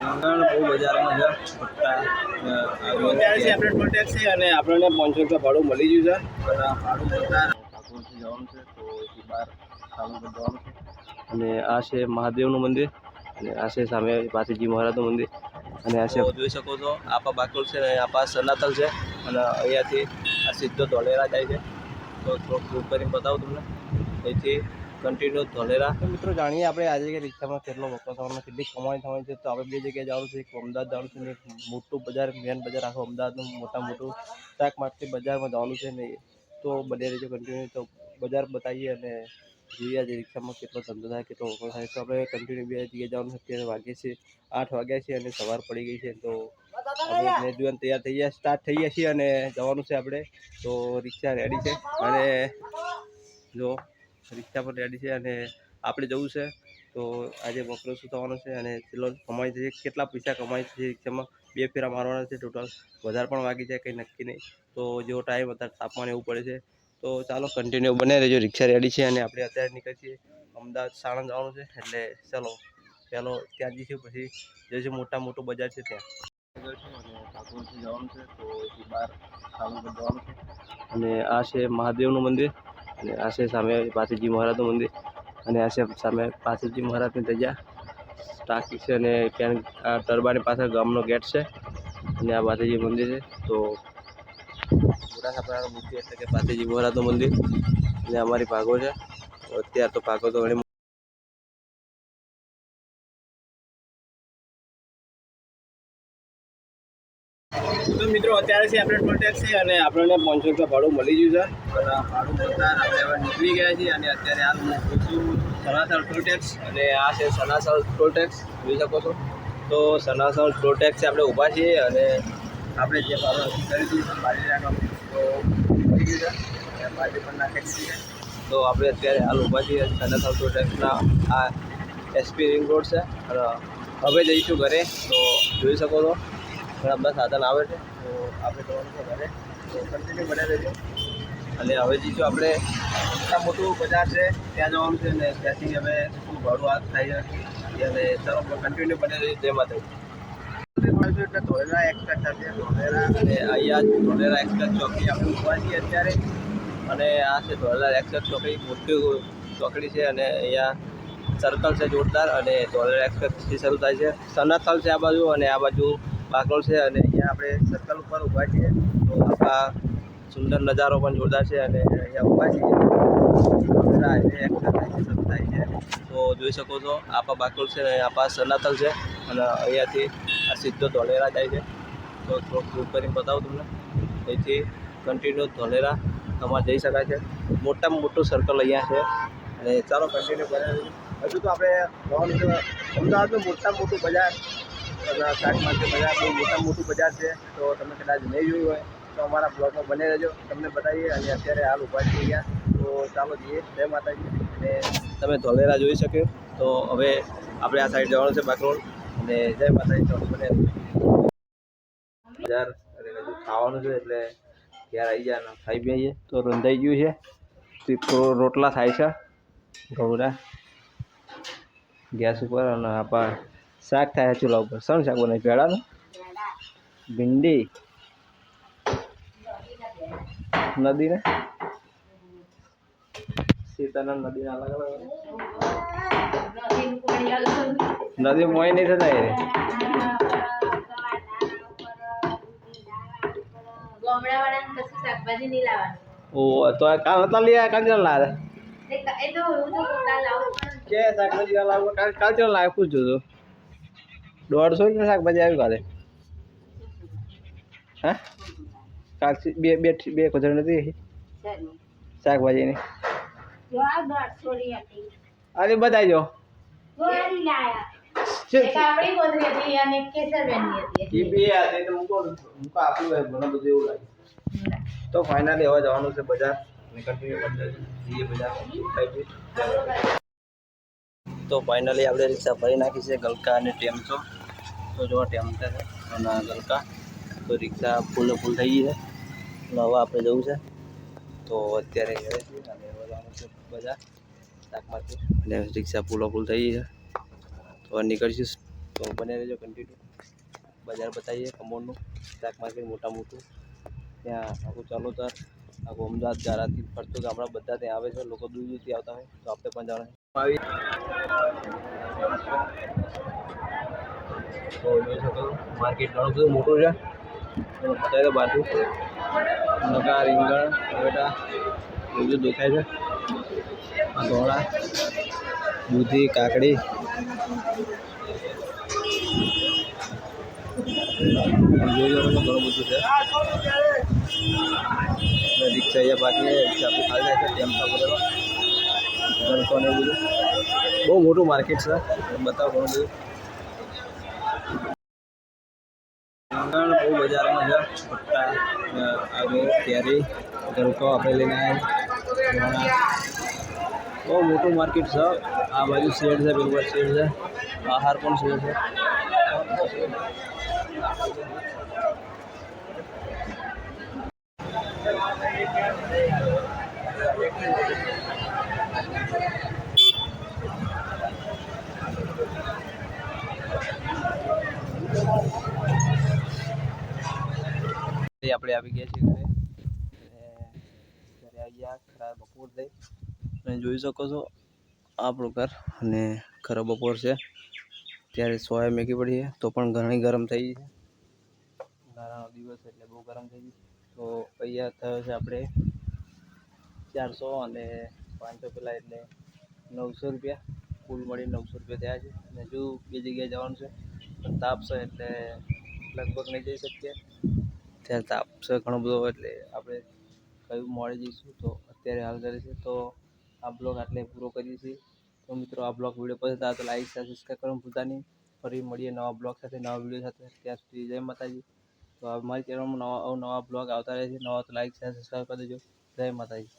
બહુ બજારમાં છે અત્યારે છે આપણે ટોલ ટેક્સ છે અને આપણને 500 રૂપિયા ભાડું મળી ગયું છે અને ભાડું ભરતા ઠાકોરથી જવાનું છે તો એથી બહાર ચાલુ પર જવાનું છે અને આ છે મહાદેવનું મંદિર અને આ છે સામે પાથીજી મહારાજનું મંદિર અને આ છે જોઈ શકો છો આપા બાકરોલ છે અને આપા સનાતલ છે અને અહીંયાથી આ સીધો ધોલેરા જાય છે તો થોડુંક ઝૂમ કરીને બતાવું તમને અહીંથી કન્ટિન્યુ ધોલેરા. તો મિત્રો જાણીએ આપણે આજે કે રિક્ષામાં કેટલો વપરાશ થવાનો કેટલી કમાણી થવાની છે. તો આપણે બે જગ્યાએ જવાનું છે, એક અમદાવાદ જવાનું છે ને એક મોટું બજાર મેન બજાર આખું અમદાવાદનું મોટું શાક માર્કેટ બજારમાં જવાનું છે ને તો બને રહેજો કન્ટિન્યુ. તો બજાર બતાવીએ અને જોઈએ આજે રિક્ષામાં કેટલો ધંધો થાય કેટલો વપરાશ થાય. તો આપણે કન્ટિન્યુ બે જગ્યાએ જવાનું છે. અત્યારે વાગ્યે છે 8 વાગ્યા છે અને સવાર પડી ગઈ છે. તો આપણે મેજવાન તૈયાર થઈ ગયા સ્ટાર્ટ થઈ ગયા છીએ અને જવાનું છે આપણે. તો રિક્ષા રેડી છે અને જો રિક્ષા પણ રેડી છે અને આપણે જવું છે. તો આજે બપોર શું થવાનું છે અને કેટલો કમાઈ છે, કેટલા પૈસા કમાઈ છે રિક્ષામાં 2 ફેરા મારવાના છે ટોટલ. વધારે પણ વાગી જાય કંઈ નક્કી નહીં. તો જેવો ટાઈમ અત્યારે તાપમાન એવું પડે છે. તો ચાલો કન્ટિન્યુ બને રહેજો. રિક્ષા રેડી છે અને આપણે અત્યારે નીકળીએ છીએ અમદાવાદ સાણંદ જવાનું છે. એટલે ચલો ચાલો ત્યાં જઈશું પછી જઈશું મોટું બજાર છે ત્યાં અને ઠાકોરથી જવાનું છે તો એથી બહાર ચાલુ પર જવાનું છે અને આ છે મહાદેવનું મંદિર અને આ છે સામે પાથીજી મહારાજનું મંદિર અને આ છે સામે પાથીજી મહારાજની ધજા ટાંકી છે અને ત્યાં આ દરબારની પાછળ ગામનો ગેટ છે અને આ પાથીજી મંદિર છે. તો મોટા સાપરાનું મૂર્તિ એટલે કે પાથીજી મહારાજનું મંદિર અને અમારી ભાગો છે. તો અત્યારે તો ભાગો તો ઘણી તો મિત્રો અત્યારે છે આપણે ટોલ ટેક્સ છે અને આપણને 500 રૂપિયા ભાડું મળી ગયું છે અને ભાડું ભરતા આપણે હવે નીકળી ગયા છીએ અને અત્યારે હાલ હું પૂછું સનાસર ટોલ ટેક્સ અને આ છે સનાસર ટોલ ટેક્સ જોઈ શકો છો. તો સનાસર ટોલ ટેક્સ આપણે ઊભા છીએ અને આપણે જે ભાડું કરી દીધું બાજી નાખવાનું તો મળી ગયું છે અને બાજી પણ નાખી છે. તો આપણે અત્યારે હાલ ઊભા છીએ સનાસર ટોલ ટેક્સના આ એસપી રિંગ રોડ છે અને હવે જઈશું ઘરે. તો જોઈ શકો છો ઘણા બધા સાધન આવે છે. તો આપણે જવાનું છે ઘરે. તો કન્ટિન્યુ બને રહેજો અને હવે જઈશું આપણે મોટું બજાર છે ત્યાં જવાનું છે અને ત્યાંથી હવે શું ભાડું હાથ થાય છે અને ચાલો કન્ટિન્યુ બને રહેજો. જય માતાજી. એટલે ધોલેરા એક્સપ્રેસ થશે ધોલેરા અને અહીંયા ધોલેરા એક્સપ્રેસ ચોકડી આપણે ઊભા છીએ અત્યારે અને આ છે ધોલેરા એક્સપ્રેસ ચોકડી મોટી ચોકડી છે અને અહીંયા સર્કલ છે જોરદાર અને ધોલેરા એક્સપ્રેસથી શરૂ થાય છે. સનાથલ છે આ બાજુ અને આ બાજુ બાકરોલ છે અને અહીંયા આપણે સર્કલ ઉપર ઊભા છીએ. તો આપણા સુંદર નજારો પણ જોરદાર છે અને અહીંયા ઊભા છીએ હાઈવે એક્સપ્રેસ શરૂ થાય છે. તો જોઈ શકો છો આપા બાકરોલ છે અને આપા સનાથલ છે અને અહીંયાથી આ સીધો ધોલેરા જાય છે. તો થોડુંક ઝૂમ કરીને બતાવું તમને. અહીંથી કન્ટિન્યુ ધોલેરા તમારે જઈ શકાય છે. મોટામાં મોટું સર્કલ અહીંયા છે અને ચાલો કન્ટિન્યુ કરે. હજુ તો આપણે જવાનું છે અમદાવાદનું મોટામાં મોટું બજાર શાક માર્કેટ બજાર બહુ મોટું બજાર છે. તો તમે કદાચ નહીં જોયું હોય તો અમારા બ્લોગમાં બને રહેજો તમને બતાવીએ. અને અત્યારે હાલ ઊભા થઈ ગયા તો ચાલો જઈએ. જય માતાજી. અને તમે ધોલેરા જોઈ શક્યો. તો હવે આપણે આ સાઈડ જવાનું છે બાકરોલ અને જય માતાજી. ચાલો બને બજાર અને હજુ ખાવાનું છે એટલે ઘેર આવી જાય ખાઈ બી આવીએ. તો રંધાઈ ગયું છે તો રોટલા થાય છે ઘઉંના ગેસ ઉપર અને આપણા શાક થાય ચૂલા ઉપર. શું શાક બનાવી? ભેળાનું ભીંડી નદીને સીતાના નદીના અલગ અલગ નદી મોય નહીં થતા એ ઓ તો કાલ નતા લઈ કાલ લાવે કે શાકભાજી કાલ ચાલ લાવે પૂછજો તો 150 રૂપિયા શાકભાજી આવી કાલે. હા કાલ બે કોથળી નથી શાકભાજીની અરે બતાવી જો તો ફાઇનલી હવે જવાનું છે બજાર તો ફાઇનલી આપણે રિક્ષા ભરી નાખી છે ગલકા અને ટેમ્પો. તો જો ટેમ્પો છે અને ગલકા તો રિક્ષા ફૂલ થઈ ગઈ છે અને હવે આપણે જવું છે. તો અત્યારે ઘરે છીએ અને હવે જવાનું છે બજાર શાક માર્કેટ અને રિક્ષા ફૂલ થઈ ગઈ છે તો નીકળીશું તો બને રહેજો કન્ટિન્યુ. બજાર બતાવીએ કમોડનું શાક માર્કેટ મોટું ત્યાં આખું ચાલોતર આખું અમદાવાદ ગારાથી ફરતું ગામડા બધા ત્યાં આવે છે. લોકો દૂર દૂરથી આવતા હોય તો આપણે પણ જવાનું આવી તો જોઈ શકો માર્કેટ ઘણું બધું મોટું છે. બતાવી દો બાજુ નકા રીંગણ ટમેટા બધું દેખાય છે. આ ધોળા દૂધી કાકડી જોઈ લો ઘણું બધું છે. રિક્ષા અહીંયા પાછી રિક્ષા આપણી ખાલી જાય છે. ટેમ્પા બદલો ગણકો ને બધું બહુ મોટું માર્કેટ છે. બતાવો ઘણું બધું રીંગણ બહુ બજારમાં છે. પટ્ટા આગળ કેરી ગણકો આપણે લઈને આવ્યા. બહુ મોટું માર્કેટ છે. આ બાજુ શેડ છે, પેલું શેડ છે, બહાર પણ શેડ છે. આપણે આવી ગયા છીએ ઘરે આવી ગયા ખરા બપોર થઈ અને જોઈ શકો છો આપણું ઘર અને ખરો બપોર છે. ત્યારે સોય મેગી પડી છે તો પણ ઘણી ગરમ થઈ ગઈ છે. ઉનાળાનો દિવસ એટલે બહુ ગરમ થઈ ગઈ. તો અહીંયા થયો છે આપણે 400 અને 500 પેલા એટલે 900 રૂપિયા કુલ મળી 900 રૂપિયા થયા છે. અને હજુ બે જગ્યાએ જવાનું છે પણ તાપ છે એટલે લગભગ નહીં જઈ શકીએ. ત્યારે તાપ છે ઘણો બધો એટલે આપણે કયું મોડે જઈશું તો અત્યારે હાલ કરે છે. તો આ બ્લોગ આટલે પૂરો કરીએ છીએ. તો મિત્રો આ બ્લોગ વિડીયો પસંદ આવે તો લાઈક શેર સબસ્ક્રાઈબ કરવાનું ભૂલતા નહીં. ફરી મળીએ નવા બ્લોગ સાથે નવા વિડીયો સાથે. ત્યાં સુધી જય માતાજી. તો અમારી ચેનલમાં નવા બ્લોગ આવતા રહે છે. નવા તો લાઈક શેર સબસ્ક્રાઈબ કરી દેજો. જય માતાજી.